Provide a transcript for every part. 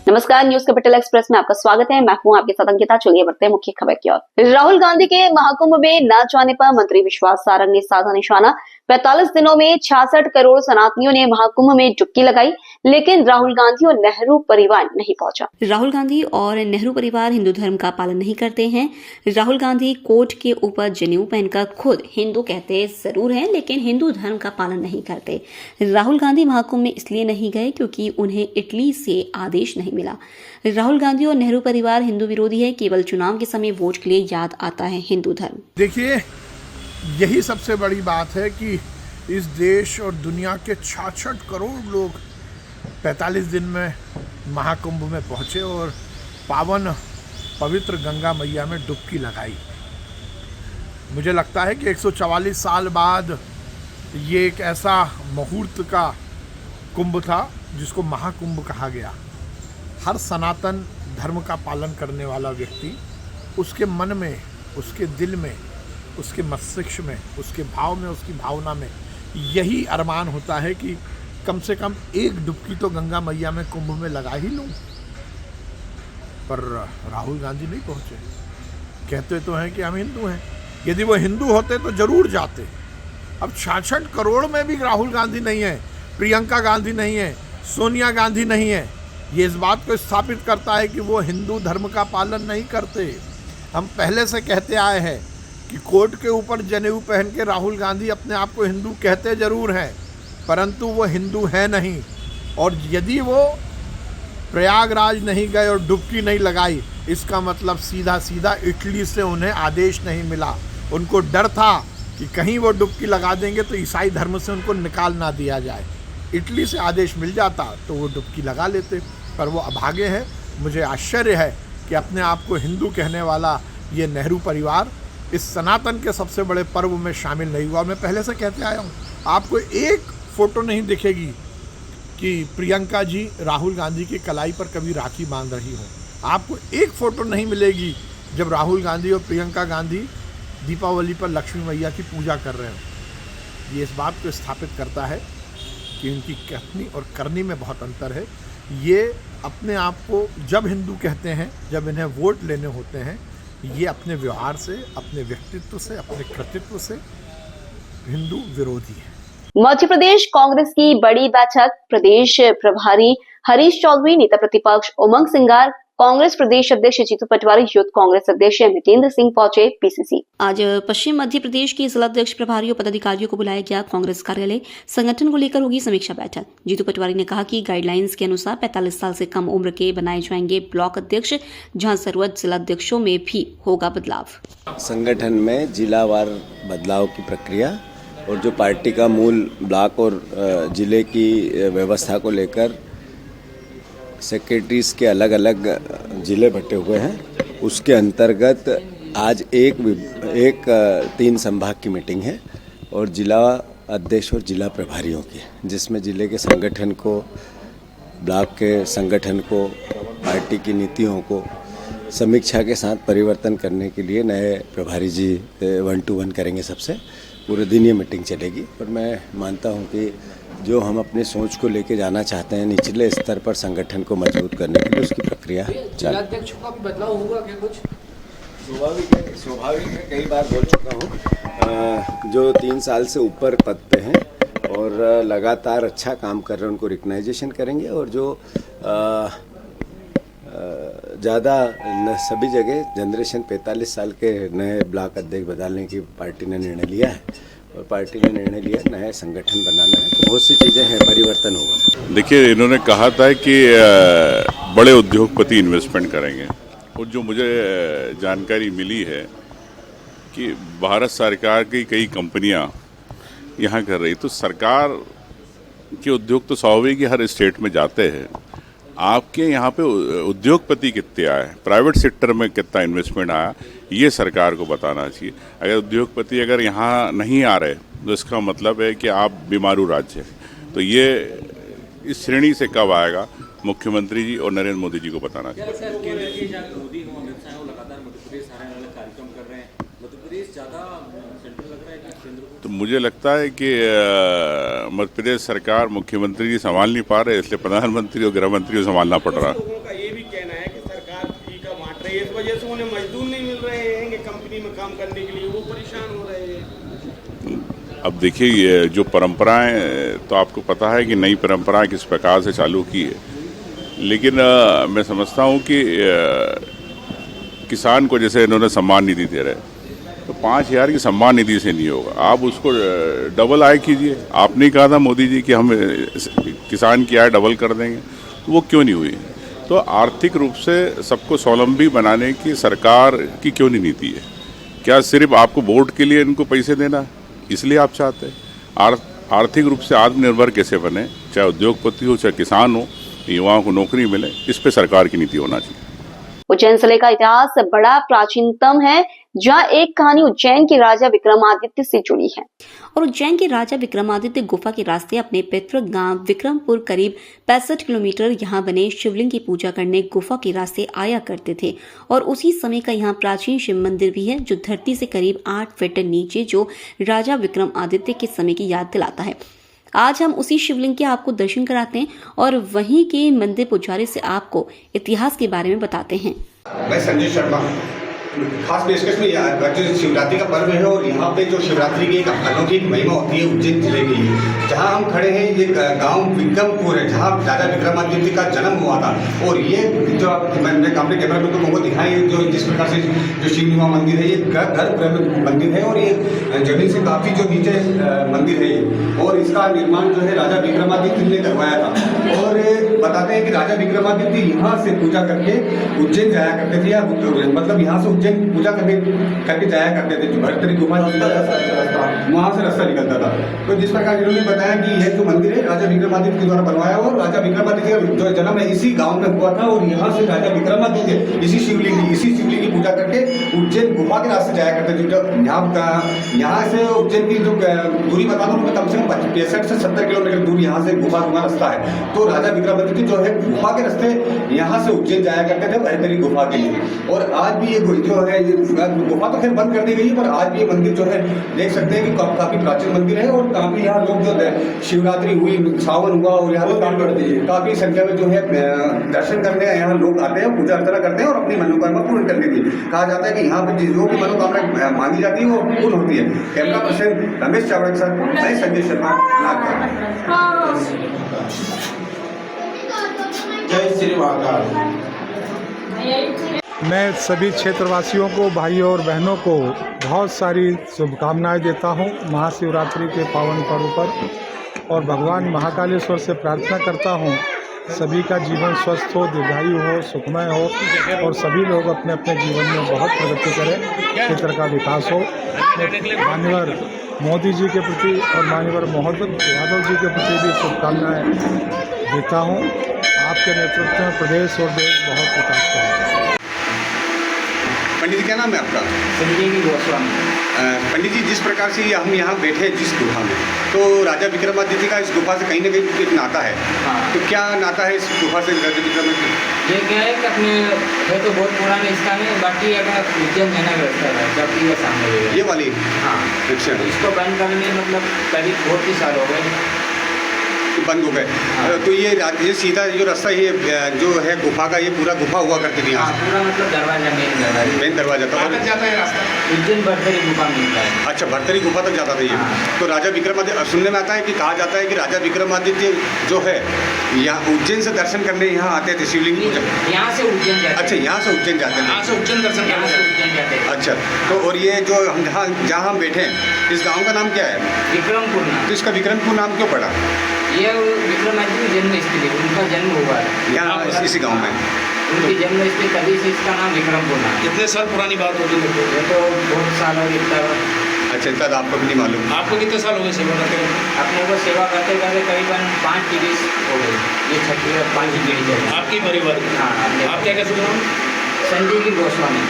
नमस्कार, news capital express में आपका स्वागत है। मैं हूं आपके साथ अंकिता। चलिए बढ़ते हैं मुख्य खबर की ओर। राहुल गांधी के महाकुंभ में न जाने पर मंत्री विश्वास सारंग ने साधा निशाना। 45 दिनों में 66 करोड़ सनातनियों ने महाकुंभ में डुबकी लगाई, लेकिन राहुल गांधी और नेहरू परिवार नहीं पहुंचा। राहुल गांधी और नेहरू परिवार हिंदू धर्म का पालन नहीं करते हैं। राहुल गांधी कोट के ऊपर जनेऊ पहनकर खुद हिंदू कहते जरूर हैं, लेकिन हिंदू धर्म का पालन नहीं करते। राहुल गांधी महाकुंभ में इसलिए नहीं गए क्योंकि उन्हें इटली से आदेश नहीं मिला। राहुल गांधी और नेहरू परिवार हिंदू विरोधी है। केवल चुनाव के समय वोट के लिए याद आता है हिंदू धर्म। देखिए, यही सबसे बड़ी बात है कि इस देश और दुनिया के 66 करोड़ लोग 45 दिन में महाकुंभ में पहुंचे और पावन पवित्र गंगा मैया में डुबकी लगाई। मुझे लगता है कि 144 साल बाद ये एक ऐसा मुहूर्त का कुंभ था जिसको महाकुंभ कहा गया। हर सनातन धर्म का पालन करने वाला व्यक्ति, उसके मन में, उसके दिल में, उसके मस्तिष्क में, उसके भाव में, उसकी भावना में यही अरमान होता है कि कम से कम एक डुबकी तो गंगा मैया में कुंभ में लगा ही लूं। पर राहुल गांधी नहीं पहुंचे। कहते तो हैं कि हम हिंदू हैं। यदि वो हिंदू होते तो जरूर जाते। अब 66 करोड़ में भी राहुल गांधी नहीं है, प्रियंका गांधी नहीं है, सोनिया गांधी नहीं है। ये इस बात को स्थापित करता है कि वो हिंदू धर्म का पालन नहीं करते। हम पहले से कहते आए हैं कि कोट के ऊपर जनेऊ पहन के राहुल गांधी अपने आप को हिंदू कहते जरूर हैं, परंतु वो हिंदू है नहीं। और यदि वो प्रयागराज नहीं गए और डुबकी नहीं लगाई, इसका मतलब सीधा सीधा इटली से उन्हें आदेश नहीं मिला। उनको डर था कि कहीं वो डुबकी लगा देंगे तो ईसाई धर्म से उनको निकाल ना दिया जाए। इटली से आदेश मिल जाता तो वो डुबकी लगा लेते, पर वो अभागे हैं। मुझे आश्चर्य है कि अपने आप को हिंदू कहने वाला ये नेहरू परिवार इस सनातन के सबसे बड़े पर्व में शामिल नहीं हुआ। मैं पहले से कहते आया हूँ, आपको एक फ़ोटो नहीं दिखेगी कि प्रियंका जी राहुल गांधी की कलाई पर कभी राखी बांध रही हो। आपको एक फ़ोटो नहीं मिलेगी जब राहुल गांधी और प्रियंका गांधी दीपावली पर लक्ष्मी मैया की पूजा कर रहे हो। ये इस बात को स्थापित करता है कि उनकी कहनी और करनी में बहुत अंतर है। ये अपने आप को जब हिंदू कहते हैं, जब इन्हें वोट लेने होते हैं, ये अपने व्यवहार से, अपने व्यक्तित्व से, अपने कृतित्व से हिंदू विरोधी है। मध्य प्रदेश कांग्रेस की बड़ी बैठक। प्रदेश प्रभारी हरीश चौधरी, नेता प्रतिपक्ष उमंग सिंगार, कांग्रेस प्रदेश अध्यक्ष जीतू पटवारी, यूथ कांग्रेस अध्यक्ष अमितेंद्र सिंह पहुंचे पीसीसी। आज पश्चिम मध्य प्रदेश के जिलाध्यक्ष प्रभारियों पदाधिकारियों को बुलाया गया कांग्रेस कार्यालय। संगठन को लेकर होगी समीक्षा बैठक। जीतू पटवारी ने कहा कि गाइडलाइंस के अनुसार 45 साल से कम उम्र के बनाए जाएंगे ब्लॉक अध्यक्ष, जहां जरूरत जिलाध्यक्षों में भी होगा बदलाव। संगठन में जिलावार बदलाव की प्रक्रिया और जो पार्टी का मूल ब्लॉक और जिले की व्यवस्था को लेकर सेक्रेटरीज के अलग अलग जिले बटे हुए हैं, उसके अंतर्गत आज एक 3 संभाग की मीटिंग है और जिला अध्यक्ष और जिला प्रभारियों की, जिसमें जिले के संगठन को, ब्लॉक के संगठन को, पार्टी की नीतियों को समीक्षा के साथ परिवर्तन करने के लिए नए प्रभारी जी 1 to 1 करेंगे। सबसे पूरे दिन ये मीटिंग चलेगी और मैं मानता हूँ कि जो हम अपने सोच को लेके जाना चाहते हैं निचले स्तर पर संगठन को मजबूत करने के लिए, उसकी प्रक्रिया जिलाध्यक्षों का भी बदलाव होगा क्या? कुछ स्वाभाविक है, कई बार बोल चुका हूँ। जो 3 साल से ऊपर पद पे हैं और लगातार अच्छा काम कर रहे हैं, उनको रिकग्नाइजेशन करेंगे और जो ज़्यादा सभी जगह जनरेशन 45 साल के नए ब्लॉक अध्यक्ष बदलने की पार्टी ने निर्णय लिया है और पार्टी ने निर्णय लिया नया संगठन बनाना है, तो बहुत सी चीज़ें हैं, परिवर्तन होगा। देखिए, इन्होंने कहा था कि बड़े उद्योगपति इन्वेस्टमेंट करेंगे और जो मुझे जानकारी मिली है कि भारत सरकार की कई कंपनियां यहाँ कर रही, तो सरकार के उद्योग तो स्वाभाविक हर स्टेट में जाते हैं। आपके यहाँ पे उद्योगपति कितने आए, प्राइवेट सेक्टर में कितना इन्वेस्टमेंट आया, ये सरकार को बताना चाहिए। अगर उद्योगपति अगर यहाँ नहीं आ रहे तो इसका मतलब है कि आप बीमारू राज्य है। तो ये इस श्रेणी से कब आएगा, मुख्यमंत्री जी और नरेंद्र मोदी जी को बताना चाहिए। तो मुझे लगता है कि मध्य प्रदेश सरकार मुख्यमंत्री जी संभाल नहीं पा रहे, इसलिए प्रधानमंत्री और गृह मंत्री को संभालना पड़ रहा है। अब देखिए ये जो परंपराएं, तो आपको पता है कि नई परंपराएं किस प्रकार से चालू की है, लेकिन मैं समझता हूं कि किसान को जैसे इन्होंने सम्मान निधि दे रहे, तो 5,000 की सम्मान निधि से नहीं होगा, आप उसको डबल आय कीजिए। आपने कहा था मोदी जी कि हम किसान की आय डबल कर देंगे, तो वो क्यों नहीं हुई? तो आर्थिक रूप से सबको स्वावलंबी बनाने की सरकार की क्यों नहीं नीति है? क्या सिर्फ आपको वोट के लिए इनको पैसे देना, इसलिए आप चाहते हैं? आर्थिक रूप से आत्मनिर्भर कैसे बने, चाहे उद्योगपति हो चाहे किसान हो, युवाओं को नौकरी मिले, इस पे सरकार की नीति होना चाहिए। उज्जैन जिले का इतिहास बड़ा प्राचीनतम है, जहां एक कहानी उज्जैन के राजा विक्रमादित्य से जुड़ी है। और उज्जैन के राजा विक्रमादित्य गुफा के रास्ते अपने पितृ गांव विक्रमपुर करीब 65 किलोमीटर यहां बने शिवलिंग की पूजा करने गुफा के रास्ते आया करते थे। और उसी समय का यहां प्राचीन शिव मंदिर भी है, जो धरती से करीब 8 फीट नीचे, जो राजा विक्रमादित्य के समय की याद दिलाता है। आज हम उसी शिवलिंग के आपको दर्शन कराते हैं और वहीं के मंदिर पुजारी से आपको इतिहास के बारे में बताते हैं। मैं संजय शर्मा, खास पेशकश में जो शिवरात्रि का पर्व है और यहाँ पे जो शिवरात्रि की एक अनोखी महिमा होती है उज्जैन जिले के लिए। जहाँ हम खड़े हैं ये गांव विक्रमपुर है, जहाँ राजा विक्रमादित्य का जन्म हुआ था। और ये जो मैं अपने कैमरा मैन को तुमको दिखाएं, जो जिस प्रकार से जो शिव मंदिर है, ये गर्भ मंदिर है और ये जमीन से काफ़ी जो नीचे मंदिर है ये, और इसका निर्माण जो है राजा विक्रमादित्य ने करवाया था। और बताते हैं कि राजा विक्रमादित्य यहाँ से पूजा करके उज्जैन जाया करते थे, या मतलब यहाँ से उज्जैन पूजा करके जाया करते थे। जो भरतरी गुफा वहाँ से रास्ता निकलता था। तो जिस प्रकार इन्होंने बताया कि यह जो मंदिर है राजा विक्रमादित्य के द्वारा बनवाया, और राजा विक्रमादित्य का जो जन्म है इसी गांव में हुआ था। और यहाँ से राजा विक्रमादित्य इसी शिवलिंग की पूजा करके उज्जैन गुफा के रास्ते जाया करते थे। यहाँ से उज्जैन की जो दूरी बता दो, उनमें कम से कम 65 से 70 किलोमीटर दूर यहाँ से गुफा का रास्ता है। तो राजा विक्रमादित्य जो है गुफा के रास्ते यहाँ से उज्जैन जाया करते थे भरतरी गुफा के लिए। और आज भी ये जो है ये गुफा तो खैर बंद कर दी गई है, पर आज भी ये मंदिर जो है देख सकते हैं कि काफी प्राचीन मंदिर है। और काफी यहाँ लोग जो है शिवरात्रि हुई, सावन हुआ, और यहाँ काफी संख्या में जो है दर्शन करने यहाँ लोग आते हैं, पूजा अर्चना करते हैं और अपनी मनोकामना पूर्ण करने के लिए। कहा जाता है कि यहाँ पे जो भी मनोकामना मांगी जाती है वो पूर्ण होती है। कैमरा पर्सन रमेश चावड़ा के साथ मैं संजय शर्मा, नागपुर। जय श्री महाकाल। मैं सभी क्षेत्रवासियों को, भाइयों और बहनों को बहुत सारी शुभकामनाएं देता हूं महाशिवरात्रि के पावन पर्व पर, और भगवान महाकालेश्वर से प्रार्थना करता हूं सभी का जीवन स्वस्थ हो, दीर्घायु हो, सुखमय हो, और सभी लोग अपने अपने जीवन में बहुत प्रगति करें, क्षेत्र का विकास हो। माननीय मोदी जी के प्रति और माननीय मोहम्मद यादव जी के प्रति भी शुभकामनाएं देता हूं। आपके नेतृत्व में प्रदेश और देश बहुत विकास करेगा। पंडित जी क्या नाम है आपका? संजय गोस्वामी। पंडित जी, जिस प्रकार से हम यहाँ बैठे हैं जिस गुफा में, तो राजा विक्रमादित्य का इस गुफा से कहीं ना कहीं एक नाता है। हाँ। तो क्या नाता है इस गुफा से राजा विक्रमादित्य? ये क्या है कि अपने है तो बहुत पुराना स्थान है, बाकी अगर उज्जैन जाना व्यवस्था है जब ये सामने है ये वाली। हाँ। अच्छा। इसको बंद करने में मतलब करीब बहुत ही साल हो गए, बंद हो गए। हाँ। तो ये सीधा जो रास्ता ये जो है गुफा का, ये पूरा गुफा हुआ करती थी यहाँ। पूरा मतलब दरवाजा मेन दरवाजा था। जाता है रास्ता उज्जैन भरतरी गुफा मिलता है। अच्छा, भरतरी गुफा तक जाता था ये। हाँ। तो राजा विक्रमादित्य, सुनने में आता है कि कहा जाता है कि राजा विक्रमादित्य जो है यहाँ उज्जैन से दर्शन करने यहाँ आते थे शिवलिंग पूजा। यहाँ से उज्जैन जाते। अच्छा, यहाँ से उज्जैन जाते थे। यहाँ से उज्जैन दर्शन यहाँ से उज्जैन जाते। अच्छा, तो और ये जो हम जहाँ हम बैठे हैं, इस गाँव का नाम क्या है? विक्रमपुर नाम। तो इसका विक्रमपुर नाम क्यों पड़ा? ये विक्रमादित्य की जन्म स्थली, उनका जन्म हुआ है यहाँ इसी गाँव में। उनकी जन्म स्थली, तभी से इसका नाम विक्रमपुर नाम। कितने साल पुरानी बात होगी? ये तो बहुत साल हो गया। अच्छा, तब आपको भी नहीं मालूम। आपको कितने साल हो गए सेवा करते हैं? अपने को सेवा करते करते करीबन 5 पीढ़ी हो गई। ये 5 पीढ़ी चल। आपकी परिवार? हाँ। आप क्या शुभ नाम? संजय की गोस्वामी।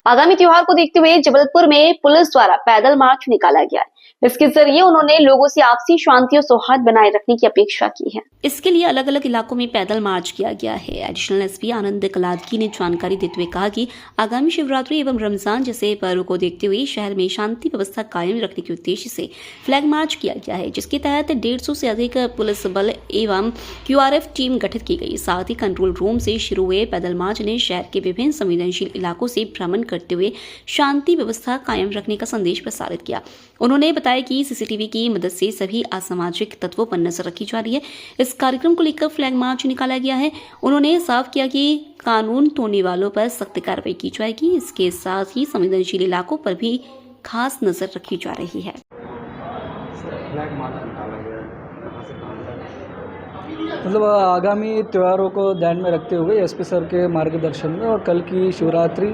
आगामी त्योहार को देखते हुए जबलपुर में पुलिस द्वारा पैदल मार्च निकाला गया। इसके जरिए उन्होंने लोगों से आपसी शांति और सौहार्द बनाए रखने की अपेक्षा की है। इसके लिए अलग अलग इलाकों में पैदल मार्च किया गया है। एडिशनल एसपी आनंद कलादकी ने जानकारी देते हुए कहा कि आगामी शिवरात्रि एवं रमजान जैसे पर्व को देखते हुए शहर में शांति व्यवस्था कायम रखने के उद्देश्य से फ्लैग मार्च किया गया है, जिसके तहत 150 से अधिक पुलिस बल एवं QRF टीम गठित की गई। साथ ही कंट्रोल रूम से शुरू हुए पैदल मार्च ने शहर के विभिन्न संवेदनशील इलाकों से भ्रमण करते हुए शांति व्यवस्था कायम रखने का संदेश प्रसारित किया। उन्होंने बताया बताया कि सीसीटीवी की मदद से सभी असामाजिक तत्वों पर नजर रखी जा रही है। इस कार्यक्रम को लेकर फ्लैग मार्च निकाला गया है। उन्होंने साफ किया कि कानून तोड़ने वालों पर सख्त कार्रवाई की जाएगी। इसके साथ ही संवेदनशील इलाकों पर भी खास नजर रखी जा रही है। मतलब आगामी त्योहारों को ध्यान में रखते हुए एसपी सर के मार्गदर्शन में और कल की शिवरात्रि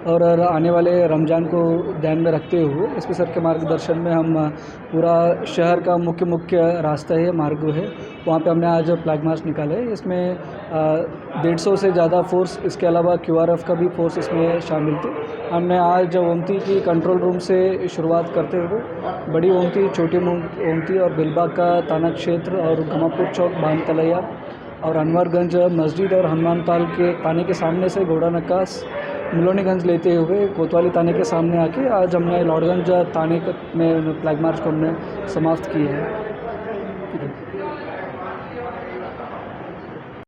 और आने वाले रमज़ान को ध्यान में रखते हुए एसपी सर के मार्गदर्शन में हम पूरा शहर का मुख्य रास्ता है, मार्ग है, वहाँ पे हमने आज फ्लैग मार्च निकाला है। इसमें 150 से ज़्यादा फोर्स, इसके अलावा QRF का भी फोर्स इसमें शामिल थे। हमने आज ओमती की कंट्रोल रूम से शुरुआत करते हुए बड़ी ओमती, छोटी ओमती और बिलबाग का थाना क्षेत्र और गमापुर चौक, बान तलैया और अनवरगंज मस्जिद और हनुमान ताल के थाने के सामने से घोड़ा नक्कास मिलोनीगंज लेते हुए कोतवाली थाने के सामने आके आज हमने लॉर्डगंज थाने में फ्लैग मार्च को हमने समाप्त की है।